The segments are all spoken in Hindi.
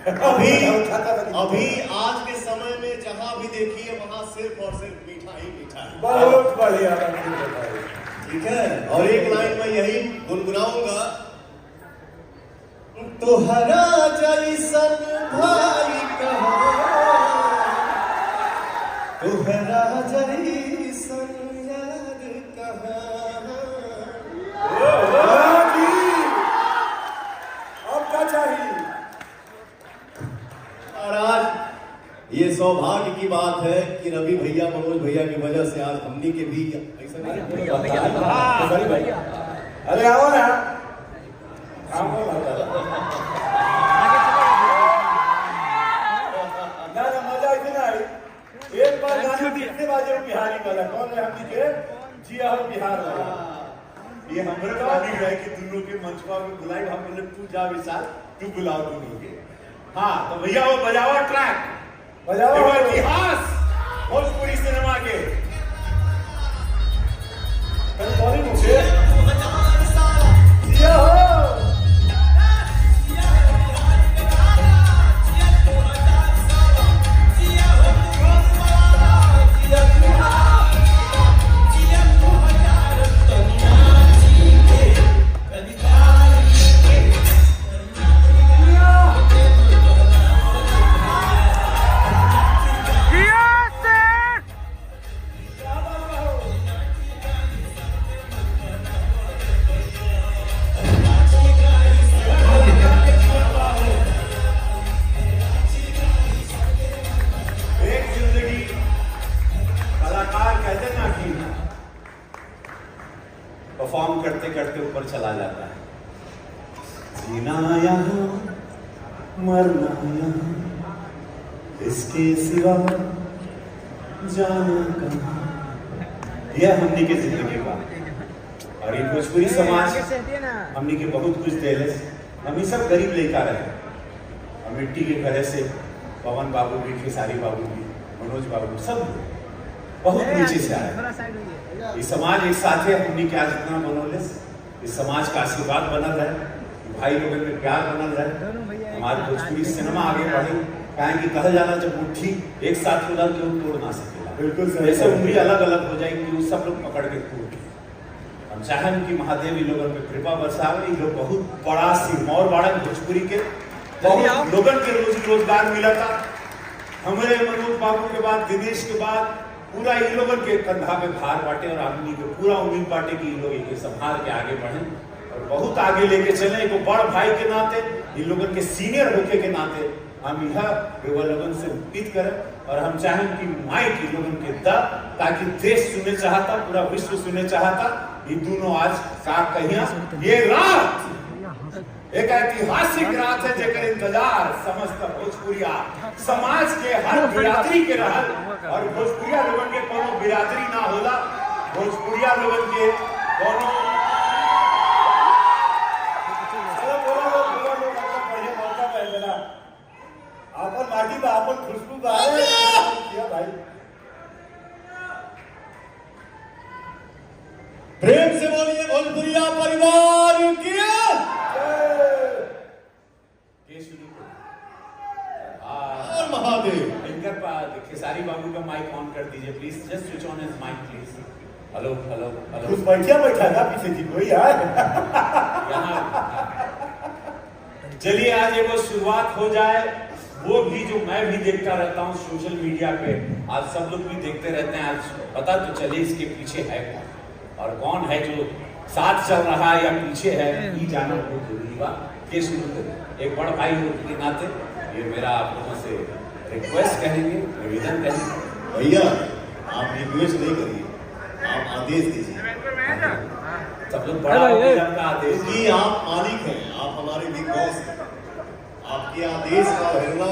अभी अभी आज के समय में जहां भी देखिए वहां सिर्फ और सिर्फ मीठा ही मीठा है। बहुत बढ़िया। ठीक है, और एक लाइन में यही गुनगुनाऊंगा, तोहरा जैसन भाई कहाँ, तोहरा जैसन यार कहाँ। अब क्या चाहिए? और आज ये सौभाग्य की बात है कि रवि भैया मनोज भैया की वजह से आज हमनी के भी ऐसा नहीं। अरे आओ ना, मजा इतना आई। एक बार गाने कितने बाजे बिहारी वाला कौन है? हमनी के जिया हो बिहार वाला। ये हमारे वाली है कि दोनों के मंचवा में बुलाई, हम बोले तू जा विशाल, तू बुलाओ दोनों के। हाँ तो भैया वो बजाओ ट्रैक, बजाओ इतिहास भोजपुरी सिनेमा के। जिया हो परफॉर्म करते करते ऊपर चला जाता है। जीना यहाँ मरना यहाँ, इसके सिवा जाना कहाँ। यह हमनी के जिंदगी का और ये भोजपुरी समाज हमनी के बहुत कुछ देले। हम ही सब गरीब लड़का रहे और मिट्टी के घरे से पवन बाबू भी, खेसारी बाबू भी, मनोज बाबू सब बहुत नीचे से आए। इस समाज एक साथ है, हमनी के आज इतना बनोले, इस समाज का आशीर्वाद बनल रहे, भाई लोगों में प्यार बनल रहे, हमारे भोजपुरी सिनेमा आगे बढ़े। कहें कि कहल जाना जब मुट्ठी एक साथ खुला तो तोड़ ना सकेला, बिल्कुल ऐसे उंगली अलग अलग हो जाएगी, वो सब लोग पकड़ के तोड़। हम चाहें कि महादेव इन लोगों पे कृपा बरसावे। ये लोग बहुत बड़ा सिरमौर बाड़ा भोजपुरी के, बहुत लोगों के रोजगार मिला था। हमारे मनोज बाबू के बाद, दिनेश के बाद पूरा इन लोगों के कंधा में भार बांटे और आदमी को पूरा उम्मीद बांटे कि इन लोग इनके संभाल के आगे बढ़े और बहुत आगे लेके चले। एक बड़ भाई के नाते, इन लोगों के सीनियर होके के नाते हम यह लोगों से उम्मीद करें और हम चाहें कि माइक इन लोगों के दा, ताकि देश सुने चाहता, पूरा विश्व सुने चाहता। ये दोनों आज साथ कहिया ये रात एक ऐतिहासिक रात है जेकर इंतजार समस्त भोजपुरिया समाज के हर बिरादरी के रहल। और भोजपुरिया लोगों के कोनो बिरादरी ना होला, भोजपुरिया लोगों के कोनो आपन माटी बा, आपन खुशबू बा भाई। प्रेम से बोलिए भोजपुरिया परिवार की। और महादेव इनका खेसारी बाबू का माइक ऑन कर दीजिए please, just switch on his mic please. Hello hello hello. कुछ बैठा बैठा ना पीछे जी कोई यार। चलिए आज ये वो शुरुआत हो जाए, वो भी जो मैं भी देखता रहता हूँ सोशल मीडिया पे, आज सब लोग भी देखते रहते हैं। आज पता तो चले इसके पीछे है कौन और कौन है जो साथ चल रहा है या पीछे है, ये जाना बहुत जरूरी बा। ये शुरू करें एक बड़ भाई होने के नाते ये मेरा आप लोगों से रिक्वेस्ट कहेंगे, निवेदन कहेंगे। भैया आप रिक्वेस्ट नहीं करिए, आप आदेश दीजिए। सब लोग बड़ा का आदेश कि आप मालिक हैं, आप हमारे बिग बॉस हैं। आपके आदेश का अवहेलना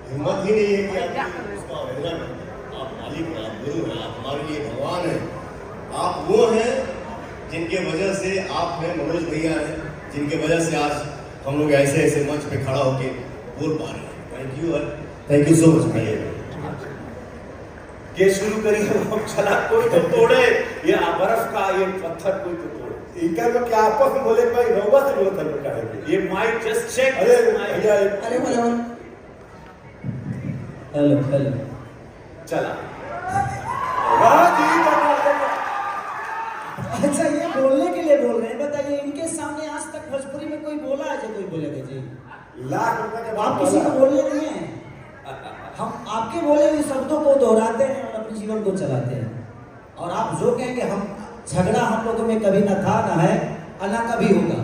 हिम्मत ही नहीं है कि आप उसका अवहेलना करें। आप मालिक हैं, आप गुरु हैं, आप हमारे लिए भगवान हैं। आप वो हैं जिनके वजह से आप हैं, मनोज भैया हैं, जिनके वजह से आज हम लोग ऐसे ऐसे मंच पे खड़ा होके बोल पा रहे हैं। थैंक यू सो मच भैया। ये शुरू करिए, हम चला कोई तो तोड़े, ये बर्फ का ये पत्थर कोई तो तोड़े। इनका लोग क्या आपस में बोले भाई रउआ से बोलता है बेटा है ये माइक जस्ट चेक। अरे भैया अरे हेलो हेलो चला। वाह जी अच्छा ये बोलने के लिए बोल रहे हैं, बताइए इनके सामने आज तक भोजपुरी में कोई बोला है जो कोई बोलेगा जी? लाख रुपए के आप किसी को बोलने नहीं है, हम आपके बोले हुए शब्दों को दोहराते हैं और अपने जीवन को चलाते हैं। और आप जो कहेंगे हम झगड़ा हम लोगों में कभी ना था ना है और ना कभी होगा।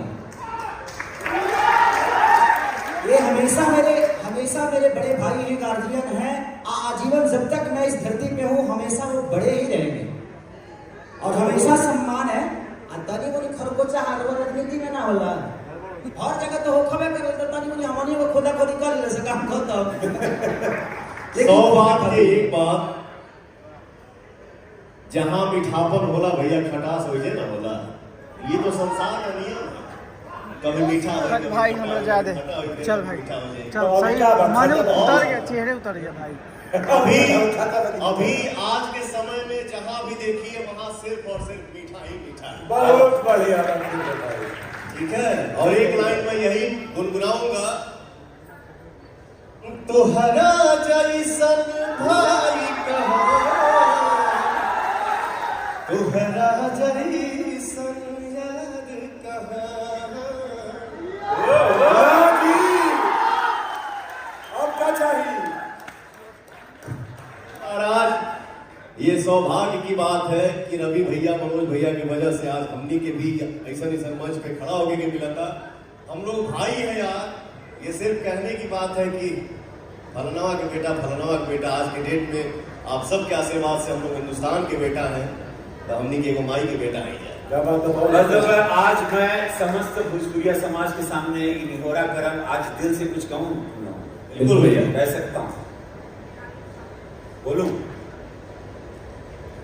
ये हमेशा मेरे बड़े भाई हैं, गार्जियन हैं, आजीवन जब तक मैं इस धरती पे हूँ हमेशा वो बड़े ही रहेंगे और हमेशा सम्मान है। तनी बोली खरगोचा हारवा राजनीति में ना होला, हर जगह तो हो खबे करे तो तनी बोली हमनी वो खोदा खोदी कर ले से काम खत्म। 100 बात के एक बात, जहां मीठापन होला भैया खटास हो ना होला। ये तो संसार का नियम है, कभी मीठा हो कभी भाई खट्टा हमरा हो, जा दे। खट्टा हो, कभी चल भाई मीठा हो जाए। चल सही मानो उतर गया, चेहरे उतर गया भाई। अभी आज के समय में जहां भी देखिए वहां सिर्फ और सिर्फ मीठा ही मीठा है। बहुत बढ़िया ठीक है, और एक लाइन में यही गुनगुनाऊंगा, तोहरा जैसन भाई कहो, तोहरा जैसन यार कहो। अब क्या चाहिए? और आज ये सौभाग्य की बात है कि रवि भैया मनोज भैया की वजह से आज हमनी के भी ऐसा मंच पे खड़ा होके के मिला था। हम लोग भाई हैं यार, ये सिर्फ कहने की बात है कि फलनावा के बेटा आज के डेट में आप सबके आशीर्वाद से हम लोग हिंदुस्तान के बेटा हैं, तो हमनी के एगो माई के बेटा है। मतलब आज मैं समस्त भोजपुरिया समाज के सामने निहोरा करम आज दिल से कुछ कहूँ बिल्कुल भैया कह सकता हूँ, बोलूं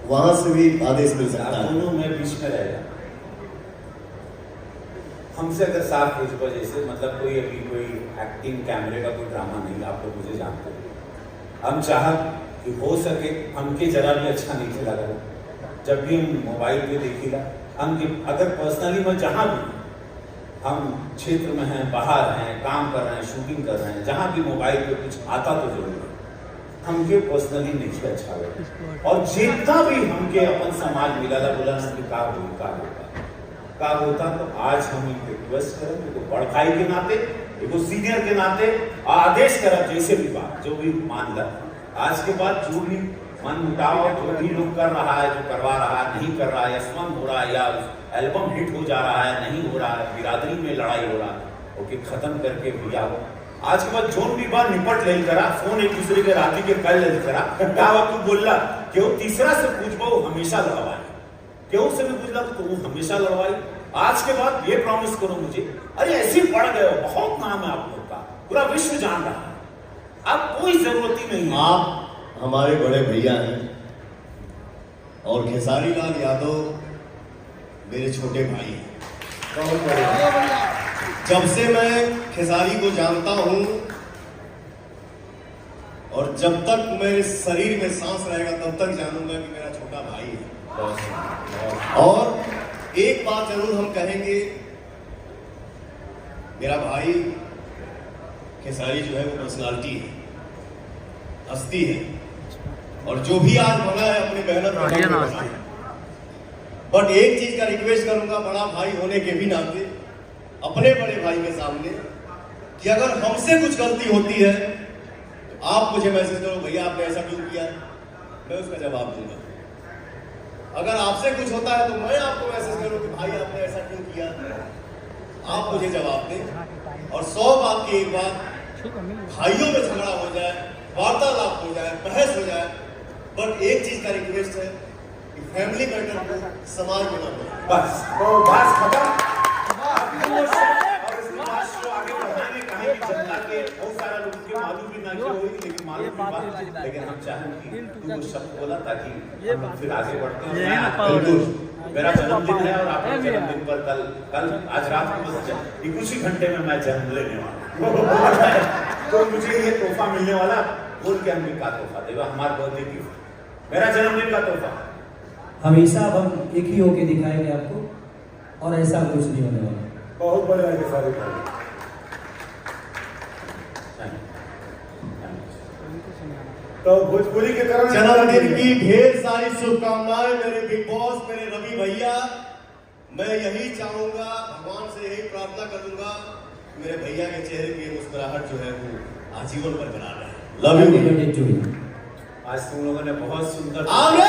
वहां से भी आदेश मिल सकता है। दोनों में बीच में रहेगा। हमसे अगर साफ हो चुका जैसे मतलब कोई अभी कोई एक्टिंग कैमरे का कोई ड्रामा नहीं, आप लोग मुझे जानते हैं। हम चाह कि हो सके हमके जरा भी अच्छा नहीं लगा जब भी हम मोबाइल पे देखिएगा, हम अगर पर्सनली मैं जहाँ भी हम क्षेत्र में हैं, बाहर हैं, काम कर रहे हैं, शूटिंग कर रहे हैं, जहाँ भी मोबाइल पे कुछ आता तो जरूर है, हमके पर्सनली नहीं अच्छा लगा। और जितना भी हमके अपन समाज मिला बोला ना कि का होता तो आज हम रिक्वेस्ट करें एगो बड़ भाई के नाते, एगो सीनियर के नाते आदेश करब जैसे भी बात जो भी मान ला। आज के बाद जो भी मन मुटाव जो भी लोग कर रहा है, जो करवा रहा है, नहीं कर रहा है, या सॉन्ग हो रहा है या एल्बम हिट हो जा रहा है, नहीं हो रहा है, बिरादरी में लड़ाई हो रहा है, ओके खत्म करके भैया हो आज के बाद जोन भी बार निपट ले करा, फोन एक दूसरे के राती के कर ले करा, क्या वक्त बोलला क्यों तीसरा से पूछबो हमेशा लड़वाई, क्यों से भी पूछला तो वो हमेशा लड़वाई। आज के बाद ये प्रॉमिस करो मुझे, अरे ऐसे पढ़ गए हो, बहुत नाम है आप लोग का, पूरा विश्व जान रहा है, अब कोई जरूरत ही नहीं है। आप हमारे बड़े भैया हैं और खेसारी लाल यादव मेरे छोटे भाई हैं। बहुत बढ़िया। जब से मैं खेसारी को जानता हूं और जब तक मेरे शरीर में सांस रहेगा तब तक जानूंगा कि मेरा छोटा भाई है। और एक बात जरूर हम कहेंगे, मेरा भाई खेसारी जो है वो पर्सनालिटी है, हस्ती है, और जो भी आज बना है अपनी मेहनत बट एक चीज का रिक्वेस्ट करूंगा बड़ा भाई होने के भी नाते अपने बड़े भाई के सामने कि अगर हमसे कुछ गलती होती है तो आप मुझे मैसेज करो, भैया आपने ऐसा क्यों किया, मैं उसका जवाब दूंगा। अगर आपसे कुछ होता है तो मैं आपको मैसेज करूं कि भाई आपने ऐसा क्यों किया, आप मुझे जवाब दें। और 100 बात की एक बात, भाइयों में झगड़ा हो जाए, वार्तालाप हो जाए, बहस हो जाए, बट एक चीज का रिक्वेस्ट है कि फैमिली मैटर को समाज में ना बोले। बस बात खत्म। और इसके बाद शो आगे बढ़ाने कहीं भी जनता के बहुत सारा लोग के मालूम भी ना क्यों हुई, लेकिन मालूम भी बात, लेकिन हम चाहें कि तू वो शब्द बोला ताकि हम फिर आगे बढ़ते हैं। बिल्कुल मेरा जन्मदिन है और आपके जन्मदिन पर कल आज रात को बस कुछ ही घंटे में मैं जन्म लेने वाला तो मुझे ये तोहफा मिलने वाला, बोल के हम का तोहफा देगा, हमारे बर्थडे गिफ्ट, मेरा जन्मदिन का तोहफा। हमेशा अब हम एक ही होके दिखाएंगे आपको, और ऐसा कुछ नहीं होने वाला। बहुत बढ़िया है सारे भाई। तो भोजपुरी के तरह जन्मदिन की ढेर सारी शुभकामनाएं मेरे बिग बॉस, मेरे रवि भैया। मैं यही चाहूंगा, भगवान से यही प्रार्थना करूंगा, मेरे भैया के चेहरे की मुस्कुराहट जो है वो आजीवन बरकरार रहे। Love you. आज तुम लोगों ने बहुत सुंदर आगे